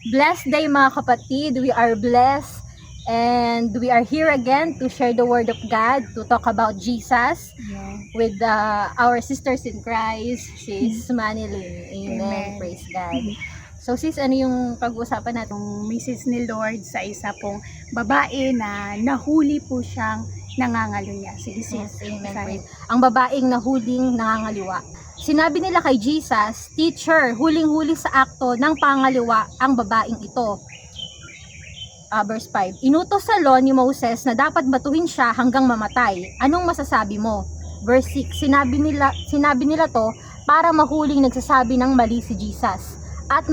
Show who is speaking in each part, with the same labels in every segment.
Speaker 1: Blessed day mga kapatid, we are blessed and we are here again to share the word of God, to talk about Jesus with our sisters in Christ, sis Manilyn. Amen. Praise God. So sis, ano yung pag-uusapan natin?
Speaker 2: Yung Mrs. ni Lord sa isa pong babae na nahuli po siyang nangangalunya. Sige sis.
Speaker 1: Yes, amen.
Speaker 2: Sorry.
Speaker 1: Praise. Ang babaeng nahuling nangangaliwa. Sinabi nila kay Jesus, "Teacher, huling-huli sa akto ng pangaliwa ang babaeng ito." Verse 5, inutos sa law ni Moses na dapat batuhin siya hanggang mamatay. Anong masasabi mo? Verse 6, sinabi nila to para mahuling nagsasabi ng mali si Jesus at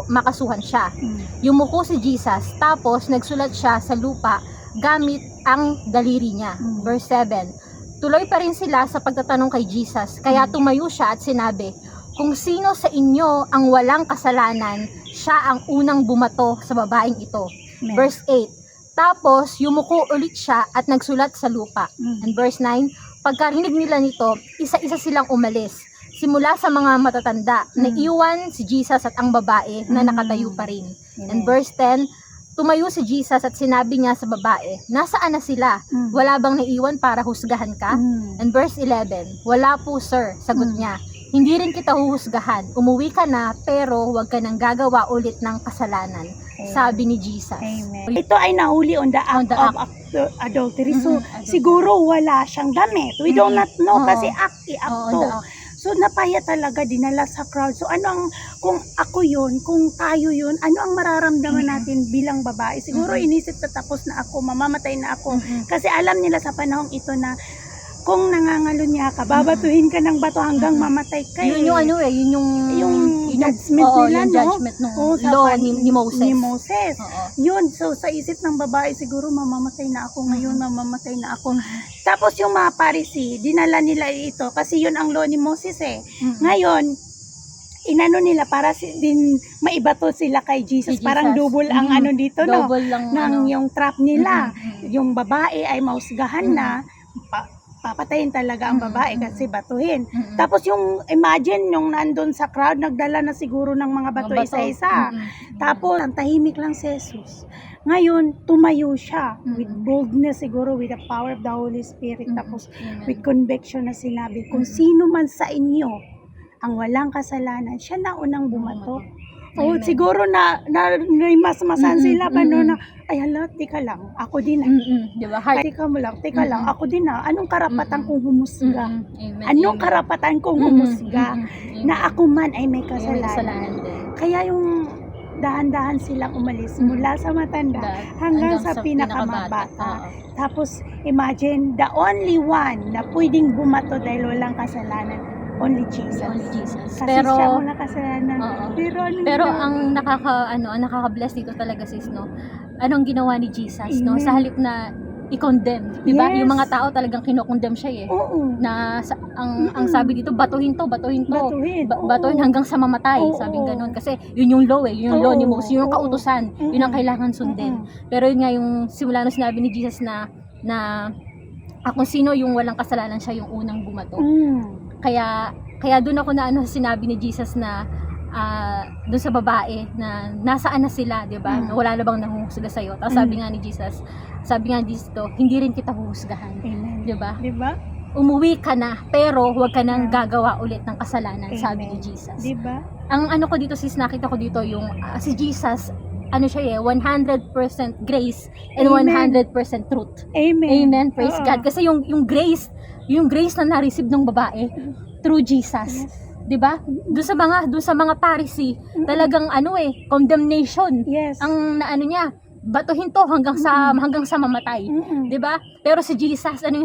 Speaker 1: makasuhan siya. Yumuko si Jesus, tapos nagsulat siya sa lupa gamit ang daliri niya. Verse 7, tuloy pa rin sila sa pagtatanong kay Jesus, kaya tumayo siya at sinabi, "Kung sino sa inyo ang walang kasalanan, siya ang unang bumato sa babaeng ito."
Speaker 2: Amen.
Speaker 1: Verse 8, tapos yumuko ulit siya at nagsulat sa lupa. And verse 9, pagkarinig nila nito, isa-isa silang umalis. Simula sa mga matatanda, naiwan si Jesus at ang babae na nakatayo pa rin. And verse 10, tumayo si Jesus at sinabi niya sa babae, "Nasaan na sila? Wala bang naiwan para husgahan ka?" And verse 11, "Wala po sir," sagot niya. "Hindi rin kita huhusgahan. Umuwi ka na, pero huwag ka nang gagawa ulit ng kasalanan." Sabi ni Jesus.
Speaker 2: Amen. Ito ay nahuli on the act of adultery. So,
Speaker 1: Adultery.
Speaker 2: siguro wala siyang damit. We do not know kasi act
Speaker 1: Oo,
Speaker 2: to.
Speaker 1: on the act.
Speaker 2: So, napaya talaga, dinala sa crowd. So, kung ako yun, kung tayo yun, ano ang mararamdaman natin bilang babae? Siguro inisip na tapos na ako, mamamatay na ako. Kasi alam nila sa panahong ito na kung nangangalunya ka, babatuhin ka ng bato hanggang mamatay ka.
Speaker 1: Yun yung
Speaker 2: yung judgment nila,
Speaker 1: yung
Speaker 2: no?
Speaker 1: judgment ng
Speaker 2: Sa
Speaker 1: law ni Moses.
Speaker 2: Ni Moses.
Speaker 1: Oo.
Speaker 2: Yun, so sa isip ng babae, siguro mamamatay na ako ngayon, mamamatay na ako. Tapos yung mga Parisi, dinala nila ito kasi yun ang law ni Moses eh. Ngayon, inano nila para din maibato sila kay Jesus.
Speaker 1: Si
Speaker 2: Parang
Speaker 1: Jesus.
Speaker 2: double ang ano dito, no?
Speaker 1: Double lang
Speaker 2: Ng yung trap nila.
Speaker 1: Mhm.
Speaker 2: Yung babae ay mausgahan na, papatayin talaga ang babae kasi batuhin. Tapos yung imagine yung nandun sa crowd, nagdala na siguro ng mga bato isa-isa. Tapos ang tahimik lang si Jesus. Ngayon, tumayo siya with boldness siguro, with the power of the Holy Spirit. Tapos with conviction na sinabi, kung sino man sa inyo ang walang kasalanan, siya na unang bumato. O siguro na mas-masan sila pa no na, ay hala, tika lang, ako din na.
Speaker 1: Diba?
Speaker 2: Tika mo lang, tika lang, ako din na. Anong karapatan kong humusga?
Speaker 1: Amen.
Speaker 2: Anong karapatan kong humusga na ako man ay may kasalanan?
Speaker 1: Kasalanan din.
Speaker 2: Kaya yung dahan-dahan silang umalis mula sa matanda hanggang sa pinakamabata. Tapos imagine, the only one na pwedeng bumato dahil walang kasalanan, only Jesus.
Speaker 1: Only Jesus.
Speaker 2: Kasi
Speaker 1: Pero
Speaker 2: siya wala kasalanan.
Speaker 1: Oo.
Speaker 2: Pero
Speaker 1: ang nakaka-bless dito talaga sis, no? Anong ginawa ni Jesus, no?
Speaker 2: Amen.
Speaker 1: Sa halip na i-condemn, 'di ba?
Speaker 2: Yes.
Speaker 1: Yung mga tao talagang kino-condemn siya eh.
Speaker 2: oo.
Speaker 1: Na ang sabi dito, batuhin to.
Speaker 2: Batuhin. Oo.
Speaker 1: Batuhin hanggang sa mamatay,
Speaker 2: Oo.
Speaker 1: sabing ganoon. Kasi yun yung law eh, yun yung law ni Moses, yun yung
Speaker 2: Oo.
Speaker 1: kautusan, yun ang kailangan sundin. Pero yun nga yung simula na sinabi ni Jesus na kung sino yung walang kasalanan, siya yung unang bumato. Kaya doon ako na sinabi ni Jesus na doon sa babae na nasaan na sila, 'di ba? Wala na bang nanguhusga sa iyo? Tapos sabi nga dito, hindi rin kita huhusgahan. 'Di ba?
Speaker 2: Diba?
Speaker 1: Umuwi ka na, pero huwag ka nang gagawa ulit ng kasalanan, sabi ni Jesus.
Speaker 2: Diba?
Speaker 1: Ang ko dito sis, nakita ko dito yung si Jesus, siya 100% grace and
Speaker 2: Amen.
Speaker 1: 100% truth.
Speaker 2: Amen.
Speaker 1: Amen. Praise
Speaker 2: Oo.
Speaker 1: God. Kasi yung grace na na-receive ng babae through Jesus. 'Di ba? Doon sa mga Pharisee, talagang condemnation.
Speaker 2: Yes.
Speaker 1: Ang niya, batuhin to hanggang sa mamatay. 'Di ba? Pero si Jesus, ano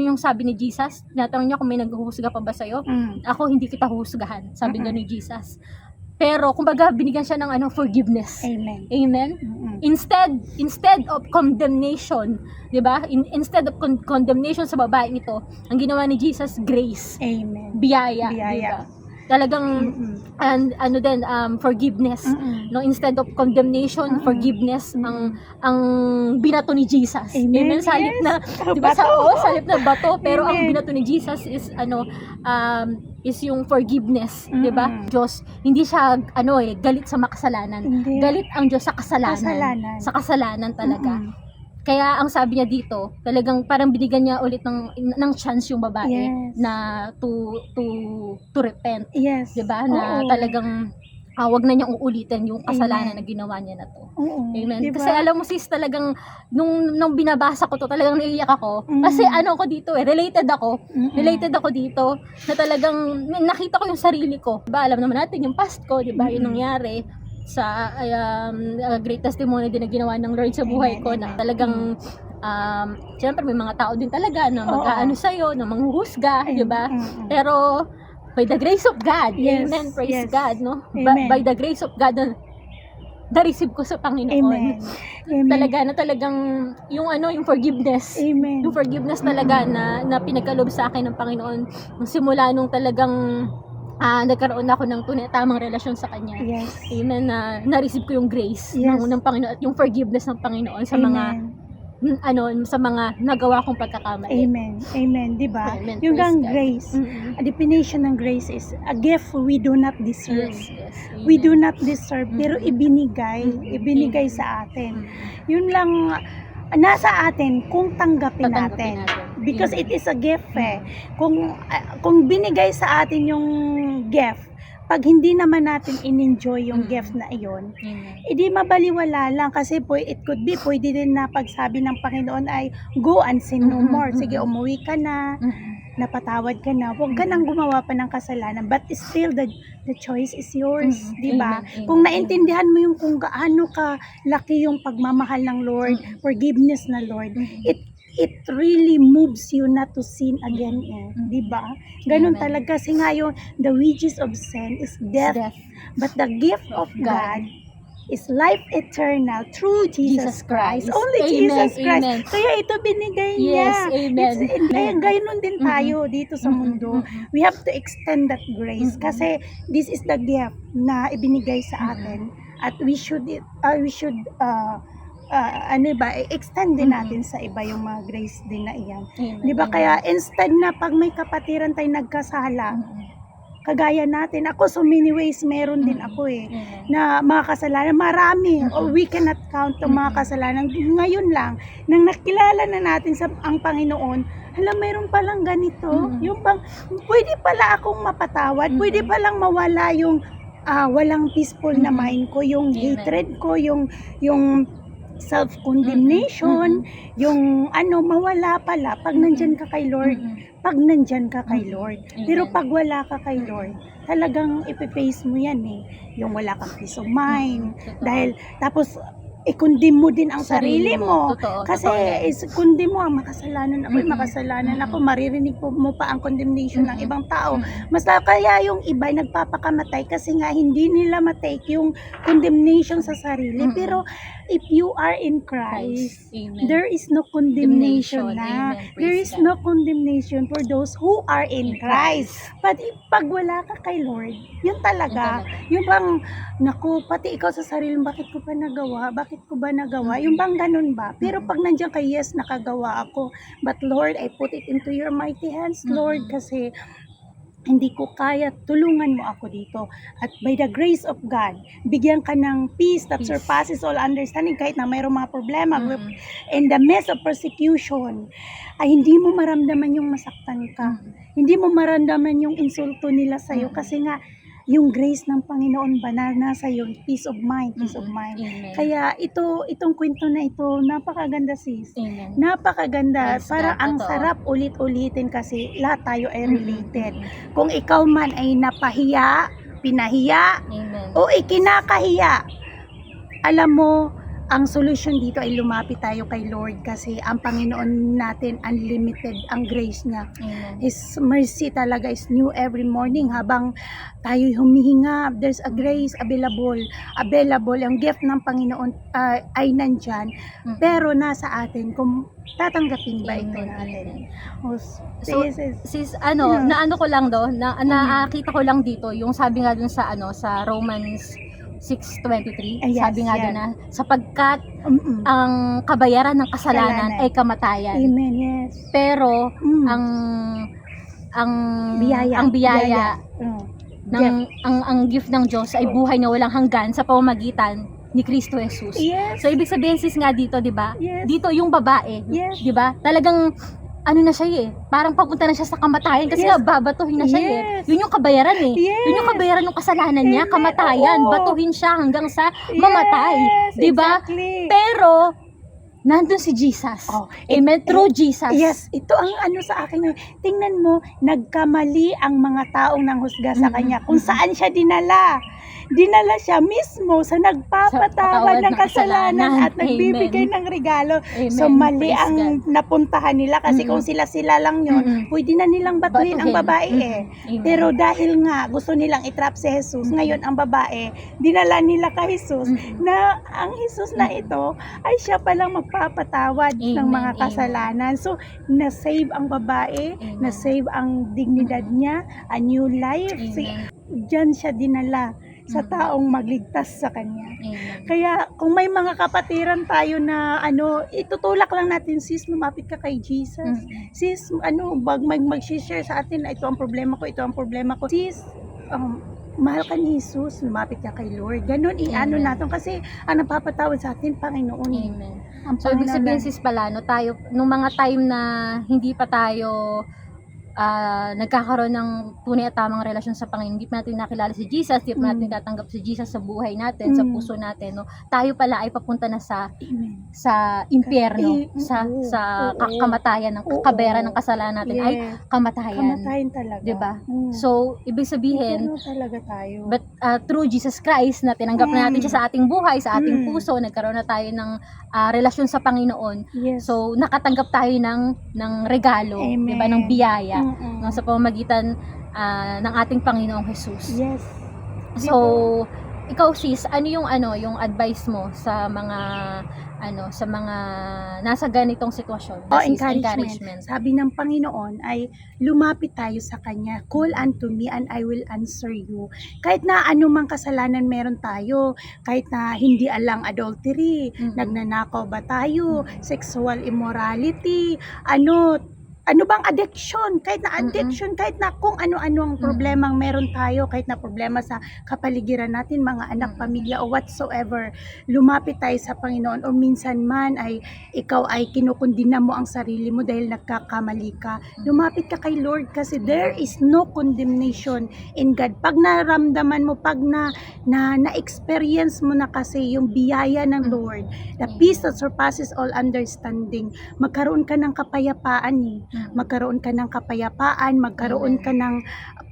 Speaker 1: yung sabi ni Jesus? Tinatanong niya kung may naghuhusga pa ba sa iyo? Ako hindi kita huhusgahan, sabi nga ni Jesus. Pero kumbaga binigyan siya ng forgiveness.
Speaker 2: Amen.
Speaker 1: Amen. Instead of condemnation, 'di ba? Instead of condemnation sa babaeng ito, ang ginawa ni Jesus, grace.
Speaker 2: Amen.
Speaker 1: Biyaya.
Speaker 2: Biyaya.
Speaker 1: Diba? talagang
Speaker 2: Mm-mm.
Speaker 1: ano din, forgiveness.
Speaker 2: Mm-mm.
Speaker 1: No, instead of condemnation,
Speaker 2: Mm-mm.
Speaker 1: forgiveness ang binato ni Jesus.
Speaker 2: Amen.
Speaker 1: Sa halip
Speaker 2: Yes.
Speaker 1: na, di ba,
Speaker 2: Bato.
Speaker 1: sa halip na bato, pero ang
Speaker 2: Amen.
Speaker 1: binato ni Jesus is is yung forgiveness, di ba?
Speaker 2: Mm-mm.
Speaker 1: Diyos, hindi siya galit sa makasalanan.
Speaker 2: Hindi.
Speaker 1: Galit ang Diyos sa kasalanan.
Speaker 2: Kasalanan.
Speaker 1: Sa kasalanan talaga.
Speaker 2: Mm-mm.
Speaker 1: Kaya ang sabi niya dito, talagang parang binigyan niya ulit ng chance yung babae
Speaker 2: Yes.
Speaker 1: na to repent.
Speaker 2: Yes.
Speaker 1: 'Di ba? Na
Speaker 2: Oo.
Speaker 1: talagang wag na niyang uulitin yung kasalanan
Speaker 2: Amen.
Speaker 1: na ginawa niya na to.
Speaker 2: Oo.
Speaker 1: Amen.
Speaker 2: Diba?
Speaker 1: Kasi alam mo sis, talagang nung binabasa ko to, talagang naiiyak ako.
Speaker 2: Mm.
Speaker 1: Kasi ko dito related ako.
Speaker 2: Mm-mm.
Speaker 1: Related ako dito na talagang nakita ko yung sarili ko. 'Di ba? Alam naman natin yung past ko, 'di ba? Yung nangyari sa great testimony din na ginawa ng Lord sa buhay ko, na talagang syempre may mga tao din talaga na mag-aano sa'yo, na manghuhusga, di ba?
Speaker 2: Mm-mm.
Speaker 1: Pero by the grace of God,
Speaker 2: Yes,
Speaker 1: amen, praise
Speaker 2: yes.
Speaker 1: God, no?
Speaker 2: Amen.
Speaker 1: By the grace of God, na-receive ko sa Panginoon.
Speaker 2: Amen. Amen.
Speaker 1: Talaga na talagang yung forgiveness.
Speaker 2: Amen.
Speaker 1: Yung forgiveness talaga na pinagkaloob sa akin ng Panginoon nung simula nung talagang nagkaroon ako ng tamang relasyon sa Kanya.
Speaker 2: Yes.
Speaker 1: Amen, na-receive ko yung grace
Speaker 2: Yes.
Speaker 1: ng Panginoon at yung forgiveness ng Panginoon sa
Speaker 2: Amen.
Speaker 1: sa mga nagawa kong pagkakamali.
Speaker 2: Amen. Amen. Diba?
Speaker 1: Amen.
Speaker 2: Yung
Speaker 1: Praise
Speaker 2: gang
Speaker 1: God.
Speaker 2: grace.
Speaker 1: Mm-mm.
Speaker 2: A definition ng grace is a gift we do not deserve.
Speaker 1: Yes.
Speaker 2: We
Speaker 1: Amen.
Speaker 2: do not deserve, pero ibinigay.
Speaker 1: Mm-mm.
Speaker 2: Ibinigay
Speaker 1: Amen.
Speaker 2: sa atin.
Speaker 1: Mm-mm.
Speaker 2: Yun lang, nasa atin kung tanggapin
Speaker 1: Tatanggapin
Speaker 2: natin.
Speaker 1: natin.
Speaker 2: Because
Speaker 1: Amen.
Speaker 2: it is a gift eh. Kung binigay sa atin yung gift, pag hindi naman natin in-enjoy yung gift na iyon,
Speaker 1: Amen.
Speaker 2: hindi mabaliwala lang kasi it could be, pwede din na pagsabi ng Panginoon ay go and sin no
Speaker 1: Mm-mm.
Speaker 2: more. Sige, umuwi ka na,
Speaker 1: Mm-mm.
Speaker 2: napatawad ka na, huwag ka nang gumawa pa ng kasalanan, but still the choice is yours,
Speaker 1: Mm-mm.
Speaker 2: di ba?
Speaker 1: Amen.
Speaker 2: Kung
Speaker 1: Amen.
Speaker 2: naintindihan mo yung kung gaano ka laki yung pagmamahal ng Lord,
Speaker 1: Mm-mm.
Speaker 2: forgiveness na Lord,
Speaker 1: Mm-mm.
Speaker 2: it really moves you not to sin again
Speaker 1: Mm-mm.
Speaker 2: di ba? Ganun
Speaker 1: Amen.
Speaker 2: talaga kasi nga yung the wages of sin is death,
Speaker 1: Death.
Speaker 2: but the gift of God is life eternal through Jesus Christ. Only
Speaker 1: Amen,
Speaker 2: Jesus Christ.
Speaker 1: amen.
Speaker 2: Kaya ito binigay
Speaker 1: Yes,
Speaker 2: niya.
Speaker 1: amen.
Speaker 2: Kaya
Speaker 1: Amen.
Speaker 2: gayun din tayo dito sa mundo.
Speaker 1: Mm-mm.
Speaker 2: We have to extend that grace kasi this is the gift na ibinigay sa atin at we should extend din natin sa iba yung mga grace din na iyan.
Speaker 1: Amen.
Speaker 2: Di ba?
Speaker 1: Amen.
Speaker 2: Kaya instead na pag may kapatiran tayo nagkasala,
Speaker 1: Mm-mm.
Speaker 2: kagaya natin, ako so many ways meron din ako
Speaker 1: Amen.
Speaker 2: na mga kasalanan, marami, or we cannot count ang mga kasalanan. Ngayon lang, nang nakilala na natin ang Panginoon, hala, mayroon palang ganito, yung bang, pwede pala akong mapatawad, pwede palang mawala yung walang peaceful na mind ko, yung
Speaker 1: Amen.
Speaker 2: hatred ko, yung self-condemnation, yung mawala pala pag nandyan ka kay Lord. Pag nandyan ka kay Lord.
Speaker 1: Amen.
Speaker 2: Pero pag wala ka kay Lord, talagang ipiface mo yan yung wala kang peace of mind.
Speaker 1: Totoo.
Speaker 2: Dahil, tapos, i-condemn mo din ang sarili mo.
Speaker 1: Totoo,
Speaker 2: Kasi,
Speaker 1: totoo yan.
Speaker 2: condemn mo, makasalanan ako, makasalanan ako, maririnig mo pa ang condemnation ng ibang tao. Mas kaya yung iba nagpapakamatay kasi nga hindi nila matake yung condemnation sa sarili. Pero, if you are in Christ,
Speaker 1: Amen.
Speaker 2: there is no condemnation
Speaker 1: Amen.
Speaker 2: na.
Speaker 1: Praise
Speaker 2: There is
Speaker 1: God.
Speaker 2: no condemnation for those who are in Christ. But pag wala ka kay Lord, yun talaga. Yung bang, naku, pati ikaw sa sarili, bakit ko pa nagawa? Bakit ko ba nagawa? Yung bang ganun ba? Pero pag nandiyan ka, yes, nakagawa ako. But Lord, I put it into your mighty hands, Lord, kasi hindi ko kaya, tulungan mo ako dito. At by the grace of God, bigyan ka ng peace that surpasses all understanding kahit na mayroong mga problema. In the midst of persecution, ay hindi mo maramdaman yung masaktan ka. Hindi mo maramdaman yung insulto nila sa'yo kasi nga, yung grace ng Panginoon ba na nasa iyo, peace of mind, peace of mind.
Speaker 1: Amen.
Speaker 2: Kaya itong kwento na ito, napakaganda sis.
Speaker 1: Amen.
Speaker 2: Napakaganda.
Speaker 1: Praise
Speaker 2: Para
Speaker 1: God,
Speaker 2: ang
Speaker 1: totoo.
Speaker 2: sarap ulit-ulitin kasi lahat tayo ay related. Kung ikaw man ay napahiya, pinahiya,
Speaker 1: Amen.
Speaker 2: o ikinakahiya, alam mo, ang solution dito ay lumapit tayo kay Lord kasi ang Panginoon natin unlimited ang grace niya.
Speaker 1: Amen.
Speaker 2: His mercy talaga is new every morning habang tayo humihinga. There's a grace available. Ang gift ng Panginoon ay nandyan. Pero nasa atin kung tatanggapin ba ito
Speaker 1: Amen.
Speaker 2: natin.
Speaker 1: So, sis, naano ko lang nakita ko lang dito, yung sabi nga dun sa sa Romans 6:23,
Speaker 2: Yes,
Speaker 1: sabi nga
Speaker 2: yan.
Speaker 1: dun na, sapagkat ang kabayaran ng kasalanan
Speaker 2: Kasalanan.
Speaker 1: ay kamatayan.
Speaker 2: Amen, yes.
Speaker 1: Pero, ang biyaya ang gift ng Diyos ay buhay na walang hanggan sa pamamagitan ni Kristo Jesus.
Speaker 2: Yes.
Speaker 1: So, ibig sabihin sis nga dito, di ba?
Speaker 2: Yes.
Speaker 1: Dito yung babae,
Speaker 2: Yes.
Speaker 1: di ba? Talagang, na siya parang papunta na siya sa kamatayan kasi
Speaker 2: Yes.
Speaker 1: nga babatuhin na siya
Speaker 2: Yes.
Speaker 1: Yun yung kabayaran
Speaker 2: Yes.
Speaker 1: Yun yung kabayaran ng kasalanan niya,
Speaker 2: Amen.
Speaker 1: kamatayan.
Speaker 2: Oo.
Speaker 1: Batuhin siya hanggang sa mamatay.
Speaker 2: Yes,
Speaker 1: Di ba?
Speaker 2: exactly.
Speaker 1: Pero, nandun si Jesus.
Speaker 2: Oh,
Speaker 1: Amen. Through Jesus.
Speaker 2: Yes, ito ang sa akin. Tingnan mo, nagkamali ang mga taong nanghusga sa kanya. Kung saan siya dinala. Dinala siya mismo sa nagpapatawad ng kasalanan at nagbibigay ng regalo.
Speaker 1: Amen.
Speaker 2: So mali
Speaker 1: Praise
Speaker 2: ang
Speaker 1: God.
Speaker 2: napuntahan nila kasi kung sila-sila lang yun, pwede na nilang batuhin ang babae
Speaker 1: Amen.
Speaker 2: Pero dahil nga gusto nilang itrap si Jesus, ngayon ang babae, dinala nila kay Jesus na ang Jesus na ito ay siya palang magpapatawad ng
Speaker 1: Amen.
Speaker 2: mga kasalanan. So, na-save ang babae,
Speaker 1: Amen.
Speaker 2: na-save ang dignidad niya, a new life.
Speaker 1: Amen.
Speaker 2: Diyan siya dinala sa taong magligtas sa kanya.
Speaker 1: Amen.
Speaker 2: Kaya kung may mga kapatiran tayo na itutulak lang natin, sis, lumapit ka kay Jesus. Sis, mag-share sa atin, ito ang problema ko, ito ang problema ko. Sis, mahal ka ni Jesus, lumapit ka kay Lord. Ganon,
Speaker 1: Amen.
Speaker 2: natin kasi ang napapatawad sa atin, Panginoon.
Speaker 1: Amen.
Speaker 2: Ang
Speaker 1: So, ibig sabihin
Speaker 2: Panginoon.
Speaker 1: sis pala, tayo, nung mga time na hindi pa tayo nagkakaroon ng tunay at tamang relasyon sa Panginoon, hindi pa natin nakilala si Jesus, hindi pa natin tatanggap si Jesus sa buhay natin, sa puso natin, tayo pala ay papunta na sa
Speaker 2: Amen.
Speaker 1: impyerno,
Speaker 2: Oo.
Speaker 1: sa
Speaker 2: Oo.
Speaker 1: kamatayan, ng
Speaker 2: Oo.
Speaker 1: kabayaran ng kasalanan natin ay
Speaker 2: Yes.
Speaker 1: kamatayan.
Speaker 2: Kamatayan talaga.
Speaker 1: Diba?
Speaker 2: Mm.
Speaker 1: So, ibig sabihin,
Speaker 2: talaga tayo.
Speaker 1: but through Jesus Christ, na tinanggap na natin siya sa ating buhay, sa ating
Speaker 2: Mm.
Speaker 1: puso, nagkaroon na tayo ng relasyon sa Panginoon.
Speaker 2: Yes.
Speaker 1: So, nakatanggap tayo ng regalo,
Speaker 2: Amen.
Speaker 1: 'di ba, ng biyaya
Speaker 2: Mm-mm.
Speaker 1: sa pamamagitan ng ating Panginoong Jesus.
Speaker 2: Yes.
Speaker 1: So, ikaw sis, ano yung advice mo sa mga sa mga nasa ganitong sitwasyon?
Speaker 2: Encouragement. Sabi ng Panginoon ay lumapit tayo sa Kanya. Call unto me and I will answer you. Kahit na anumang kasalanan meron tayo, kahit na hindi alang adultery, nagnanakaw ba tayo, sexual immorality, ano bang addiction, kahit na addiction, kahit na kung ano-ano ang problemang meron tayo, kahit na problema sa kapaligiran natin, mga anak, pamilya o whatsoever, lumapit tayo sa Panginoon. O minsan man ay ikaw ay kinukundina mo ang sarili mo dahil nagkakamali ka, lumapit ka kay Lord kasi there is no condemnation in God. Pag naramdaman mo, pag na-experience mo na kasi yung biyaya ng Lord, the peace that surpasses all understanding, magkaroon ka ng kapayapaan magkaroon ka ng kapayapaan, magkaroon ka ng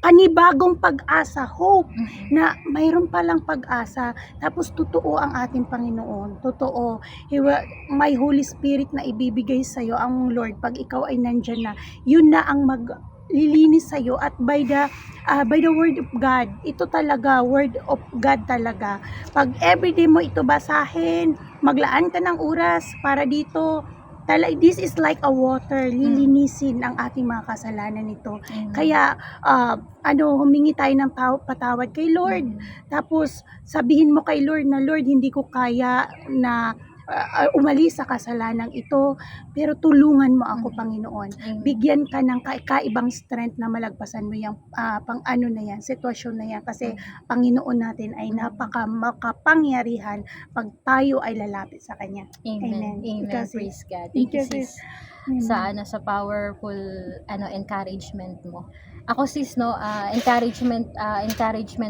Speaker 2: panibagong pag-asa, hope, na mayroon palang pag-asa. Tapos totoo ang ating Panginoon, totoo. May Holy Spirit na ibibigay sa'yo ang Lord pag ikaw ay nandyan na. Yun na ang lilinis sa'yo at by the word of God. Ito talaga, word of God talaga. Pag everyday mo ito basahin, maglaan ka ng oras para dito. This is like a water, lilinisin ang ating mga kasalanan nito. Kaya humingi tayo ng patawad kay Lord. Tapos sabihin mo kay Lord na, Lord, hindi ko kaya na umalis sa kasalanang ito, pero tulungan mo ako, Panginoon. Bigyan ka ng kaibang strength na malagpasan mo yung sitwasyon na yan. Kasi Panginoon natin ay makapangyarihan pag tayo ay lalapit sa Kanya.
Speaker 1: Amen.
Speaker 2: Amen.
Speaker 1: Praise God. Thank you sis.
Speaker 2: Amen.
Speaker 1: Sa powerful encouragement mo. Ako sis encouragement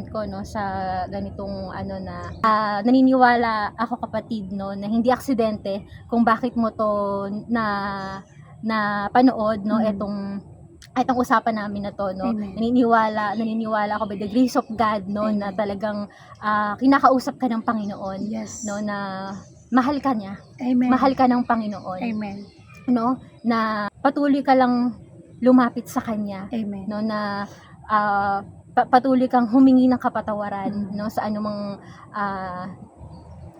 Speaker 1: ko sa ganitong naniniwala ako kapatid na hindi aksidente kung bakit mo to na panood itong usapan namin na to
Speaker 2: Amen.
Speaker 1: naniniwala ako by the grace of God na talagang kinakausap ka ng Panginoon
Speaker 2: Yes.
Speaker 1: na mahal ka niya.
Speaker 2: Amen.
Speaker 1: Mahal ka ng Panginoon.
Speaker 2: Amen.
Speaker 1: No? Na patuloy ka lang lumapit sa Kanya.
Speaker 2: Amen.
Speaker 1: No? Na patuloy kang humingi ng kapatawaran, no? Sa anumang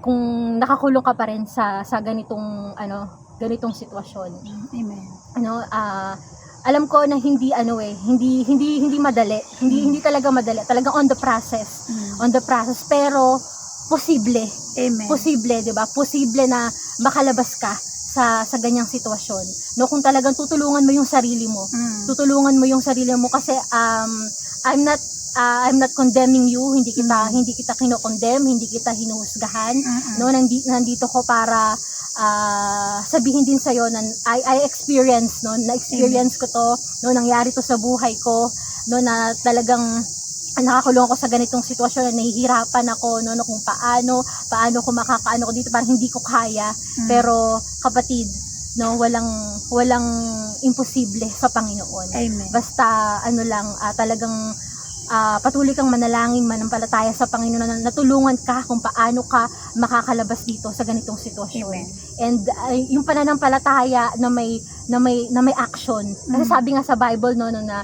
Speaker 1: kung nakakulong ka pa rin sa ganitong sitwasyon.
Speaker 2: Amen.
Speaker 1: Alam ko na hindi madali. Hindi talaga madali. Talagang on the process. Pero posible.
Speaker 2: Amen.
Speaker 1: Posible, 'di ba? Posible na makalabas ka sa ganyang sitwasyon. No, kung talagang tutulungan mo yung sarili mo. Tutulungan mo yung sarili mo kasi I'm not condemning you, hindi kita kino-condemn, hindi kita hinuhusgahan. No, nandito ko para sabihin din sa iyo na I experience, no, na-experience ko to, no, nangyari to sa buhay ko, no, na talagang nakakulong ako sa ganitong sitwasyon na nahihirapan ako, no, kung paano ko makakaano ko dito, parang hindi ko kaya. Pero kapatid, no, walang imposible sa Panginoon.
Speaker 2: Amen.
Speaker 1: Basta talagang patuloy kang manalangin, manampalataya sa Panginoon na natulungan ka kung paano ka makakalabas dito sa ganitong sitwasyon.
Speaker 2: Amen.
Speaker 1: And yung pananampalataya na may action. Kasi sabi nga sa Bible na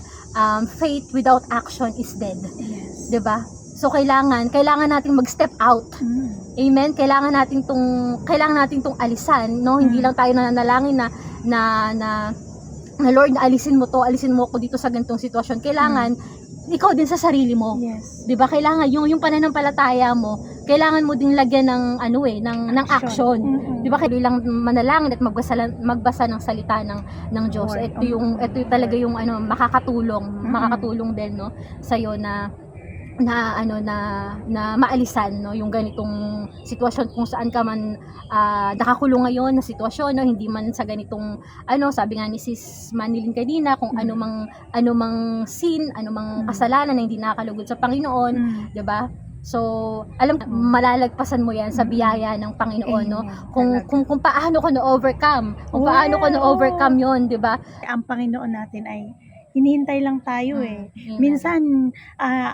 Speaker 1: faith without action is dead.
Speaker 2: Yes.
Speaker 1: 'Di ba? So kailangan nating mag-step out. Amen. Kailangan nating tong alisan, no? Hindi lang tayo nananalangin na Lord, alisin mo ako dito sa ganitong sitwasyon. Kailangan ikaw din sa sarili mo.
Speaker 2: Yes.
Speaker 1: 'Di ba? Kailangan yung pananampalataya mo, kailangan mo ding lagyan ng action. 'Di ba? Kailangan lang manalangin at magbasa ng salita ng Diyos. Ito yung talaga yung makakatulong din, no, sa iyo na maalisan, no, yung ganitong sitwasyon kung saan ka man nakakulong ngayon na sitwasyon, no, hindi man sa ganitong sabi nga ni Sis Manilyn kanina, kung anumang sin, anumang kasalanan na hindi nakakalugod sa Panginoon, 'di ba? So, alam, malalagpasan mo 'yan sa biyaya ng Panginoon, no? Kung paano ko na-overcome, paano ko na-overcome 'yon, 'di ba?
Speaker 2: Ang Panginoon natin ay hinihintay lang tayo eh.
Speaker 1: Amen.
Speaker 2: Minsan,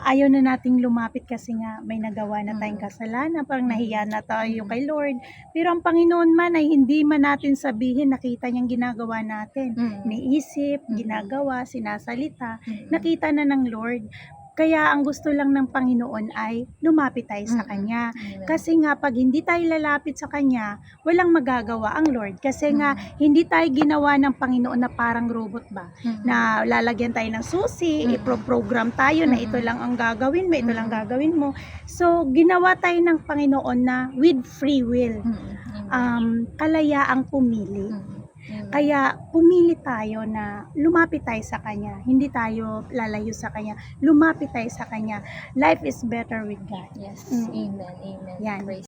Speaker 2: ayaw na nating lumapit kasi nga may nagawa na tayong kasalanan, parang nahiya na tayo kay Lord. Pero ang Panginoon man ay hindi man natin sabihin, nakita niyang ginagawa natin. Iniisip, ginagawa, sinasalita, nakita na ng Lord. Kaya ang gusto lang ng Panginoon ay lumapit tayo sa Kanya. Kasi nga pag hindi tayo lalapit sa Kanya, walang magagawa ang Lord. Kasi nga hindi tayo ginawa ng Panginoon na parang robot ba? Na lalagyan tayo ng susi, i-program tayo na ito lang ang gagawin mo, ito lang gagawin mo. So ginawa tayo ng Panginoon na with free will. Kalayaang pumili. Kaya pumili tayo na lumapit tayo sa Kanya. Hindi tayo lalayo sa Kanya. Lumapit tayo sa Kanya. Life is better with God.
Speaker 1: Yes. Amen.
Speaker 2: Yan.
Speaker 1: Praise